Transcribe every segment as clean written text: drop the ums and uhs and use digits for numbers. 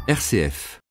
RCF.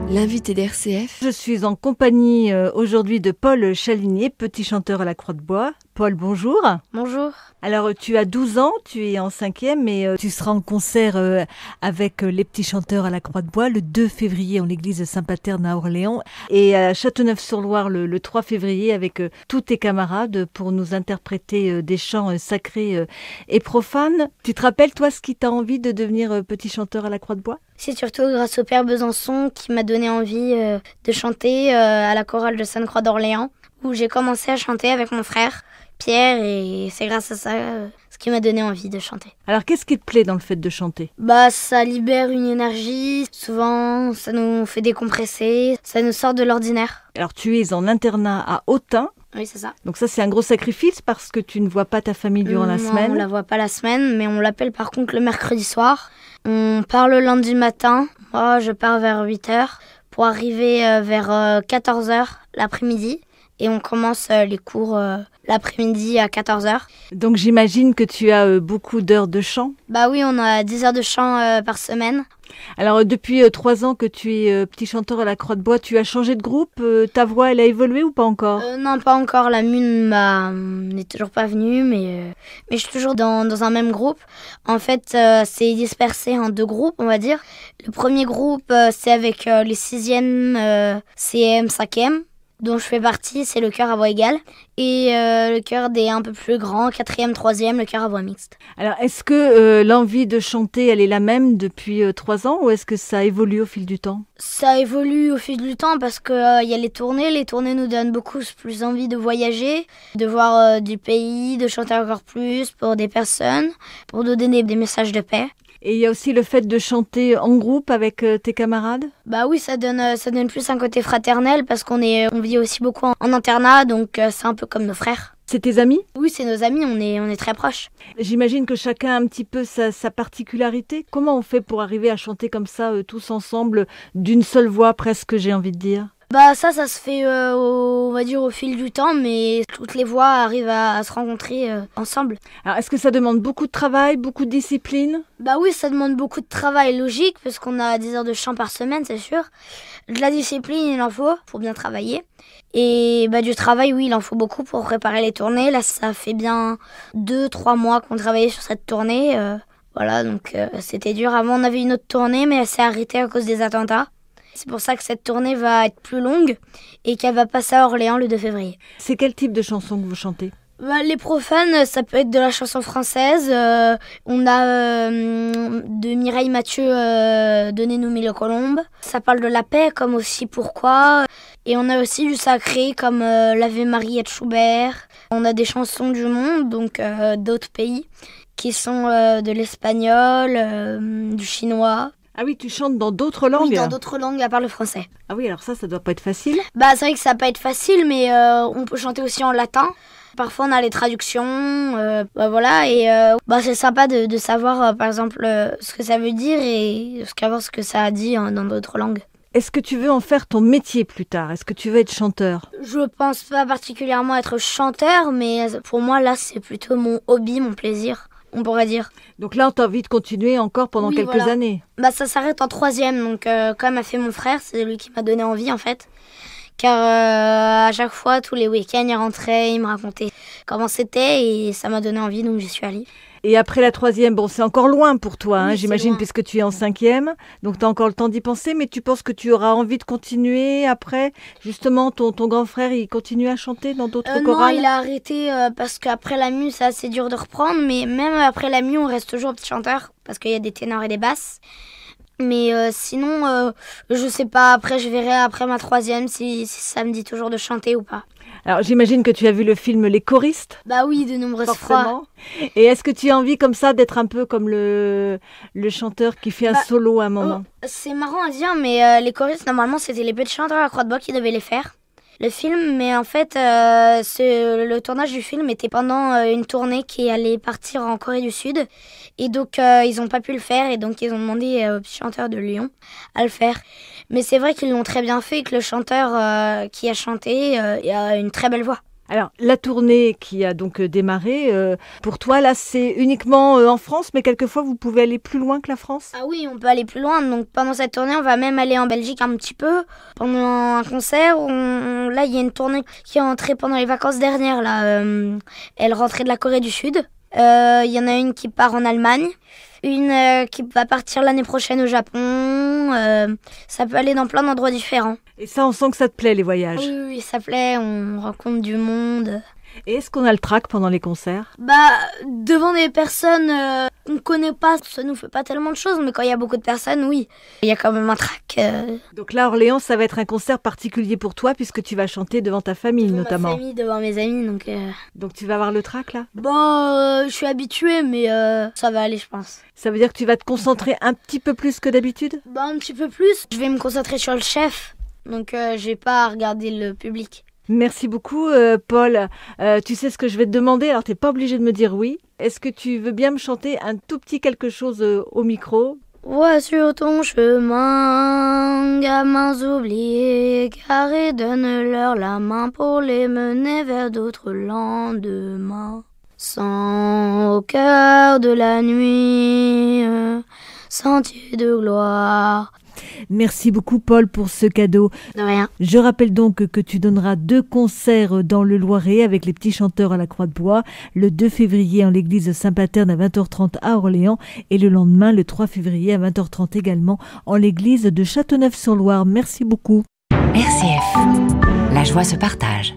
L'invité d'RCF. Je suis en compagnie aujourd'hui de Paul Chalinier, petit chanteur à la Croix de Bois. Paul, bonjour. Bonjour. Alors, tu as 12 ans, tu es en 5e et tu seras en concert avec les petits chanteurs à la Croix de Bois le 2 février en l'église Saint-Paterne à Orléans et à Châteauneuf-sur-Loire le 3 février avec tous tes camarades pour nous interpréter des chants sacrés et profanes. Tu te rappelles, toi, ce qui t'a envie de devenir petit chanteur à la Croix de Bois ? C'est surtout grâce au Père Besançon qui m'a donné envie de chanter à la chorale de Sainte-Croix d'Orléans, où j'ai commencé à chanter avec mon frère Pierre, et c'est grâce à ça ce qui m'a donné envie de chanter. Alors, qu'est-ce qui te plaît dans le fait de chanter ? Ça libère une énergie, souvent ça nous fait décompresser, ça nous sort de l'ordinaire. Alors, tu es en internat à Autun. Oui, c'est ça. Donc ça, c'est un gros sacrifice parce que tu ne vois pas ta famille durant la semaine. On la voit pas la semaine, mais on l'appelle par contre le mercredi soir. On part le lundi matin. Moi, je pars vers 8h pour arriver vers 14h l'après-midi. Et on commence les cours l'après-midi à 14h. Donc j'imagine que tu as beaucoup d'heures de chant. Oui, on a 10 heures de chant par semaine. Alors depuis 3 ans que tu es petit chanteur à la Croix de Bois, tu as changé de groupe, ta voix elle a évolué ou pas encore ? Non, pas encore, la mune n'est toujours pas venue, mais je suis toujours dans un même groupe. En fait, c'est dispersé en 2 groupes, on va dire. Le premier groupe, c'est avec les 6e, CM, 5e. Dont je fais partie, c'est le chœur à voix égale. Et le chœur des un peu plus grands, 4e, 3e, le chœur à voix mixte. Alors, est-ce que l'envie de chanter, elle est la même depuis 3 ans ou est-ce que ça évolue au fil du temps ? Ça évolue au fil du temps parce qu'il y a les tournées. Les tournées nous donnent beaucoup plus envie de voyager, de voir du pays, de chanter encore plus pour des personnes, pour nous donner des messages de paix. Et il y a aussi le fait de chanter en groupe avec tes camarades ? Oui, ça donne plus un côté fraternel parce qu'on vit aussi beaucoup en internat, donc c'est un peu comme nos frères. C'est tes amis ? Oui, c'est nos amis, on est très proches. J'imagine que chacun a un petit peu sa particularité. Comment on fait pour arriver à chanter comme ça, tous ensemble, d'une seule voix presque, j'ai envie de dire ? Ça se fait, on va dire, au fil du temps, mais toutes les voix arrivent à se rencontrer ensemble. Alors, est-ce que ça demande beaucoup de travail, beaucoup de discipline ? Oui, ça demande beaucoup de travail logique, parce qu'on a 10 heures de chant par semaine, c'est sûr. De la discipline, il en faut pour bien travailler. Et du travail, oui, il en faut beaucoup pour préparer les tournées. Là, ça fait bien 2-3 mois qu'on travaillait sur cette tournée. Donc c'était dur. Avant, on avait une autre tournée, mais elle s'est arrêtée à cause des attentats. C'est pour ça que cette tournée va être plus longue et qu'elle va passer à Orléans le 2 février. C'est quel type de chanson que vous chantez ? Les profanes, ça peut être de la chanson française. On a de Mireille Mathieu, Donnez-nous mille colombes. Ça parle de la paix, comme aussi Pourquoi. Et on a aussi du sacré, comme l'Ave Maria de Schubert. On a des chansons du monde, donc d'autres pays, qui sont de l'espagnol, du chinois. Ah oui, tu chantes dans d'autres langues ? Oui, dans d'autres langues à part le français. Ah oui, alors ça doit pas être facile. C'est vrai que ça va pas être facile, mais on peut chanter aussi en latin. Parfois, on a les traductions, et c'est sympa de savoir, par exemple, ce que ça veut dire et ce que ça a dit dans d'autres langues. Est-ce que tu veux en faire ton métier plus tard ? Est-ce que tu veux être chanteur ? Je pense pas particulièrement être chanteur, mais pour moi, là, c'est plutôt mon hobby, mon plaisir, on pourrait dire. Donc là, tu as envie de continuer encore pendant quelques années ? Ça s'arrête en 3e, donc comme a fait mon frère, c'est lui qui m'a donné envie en fait. Car à chaque fois, tous les week-ends, il rentrait, il me racontait comment c'était et ça m'a donné envie, donc j'y suis allée. Et après la 3e, c'est encore loin pour toi, oui, j'imagine, puisque tu es en 5e. Donc tu as encore le temps d'y penser, mais tu penses que tu auras envie de continuer après ? Justement, ton grand frère, il continue à chanter dans d'autres chorales ? Non, il a arrêté parce qu'après la mue, c'est assez dur de reprendre. Mais même après la mue, on reste toujours petit chanteur parce qu'il y a des ténors et des basses. Mais sinon, je sais pas, après je verrai après ma 3e si ça me dit toujours de chanter ou pas. Alors j'imagine que tu as vu le film Les choristes ? Oui, de nombreuses fois. Et est-ce que tu as envie comme ça d'être un peu comme le chanteur qui fait un solo à un moment ? C'est marrant à dire, mais les choristes, normalement, c'était les petits chanteurs à la Croix de Bois qui devaient les faire. Le film, mais en fait, le tournage du film était pendant une tournée qui allait partir en Corée du Sud. Et donc, ils n'ont pas pu le faire. Et donc, ils ont demandé au petit chanteur de Lyon à le faire. Mais c'est vrai qu'ils l'ont très bien fait et que le chanteur qui a chanté a une très belle voix. Alors, la tournée qui a donc démarré, pour toi, là, c'est uniquement en France, mais quelquefois, vous pouvez aller plus loin que la France? Ah oui, on peut aller plus loin. Donc pendant cette tournée, on va même aller en Belgique un petit peu. Pendant un concert, là, il y a une tournée qui est entrée pendant les vacances dernières. Là, elle rentrait de la Corée du Sud. Il y en a une qui part en Allemagne. Une qui va partir l'année prochaine au Japon. Ça peut aller dans plein d'endroits différents. Et ça, on sent que ça te plaît, les voyages. Oui, oui, ça plaît. On rencontre du monde. Et est-ce qu'on a le trac pendant les concerts? Devant des personnes qu'on ne connaît pas, ça nous fait pas tellement de choses, mais quand il y a beaucoup de personnes, oui, il y a quand même un trac. Donc là, Orléans, ça va être un concert particulier pour toi, puisque tu vas chanter devant ta famille, Devant notamment. ma famille, devant mes amis, donc... Donc tu vas avoir le trac, là? Je suis habituée, mais ça va aller, je pense. Ça veut dire que tu vas te concentrer un petit peu plus que d'habitude? Un petit peu plus. Je vais me concentrer sur le chef, donc je vais pas regarder le public. Merci beaucoup, Paul. Tu sais ce que je vais te demander, alors tu n'es pas obligé de me dire oui. Est-ce que tu veux bien me chanter un tout petit quelque chose au micro? Vois sur ton chemin, gamins oubliés, carrés, donne-leur la main pour les mener vers d'autres lendemains. Sans au cœur de la nuit, sentier de gloire. Merci beaucoup, Paul, pour ce cadeau. De rien. Je rappelle donc que tu donneras 2 concerts dans le Loiret avec les petits chanteurs à la Croix-de-Bois, le 2 février en l'église Saint-Paterne à 20h30 à Orléans et le lendemain, le 3 février à 20h30 également en l'église de Châteauneuf-sur-Loire. Merci beaucoup. RCF, la joie se partage.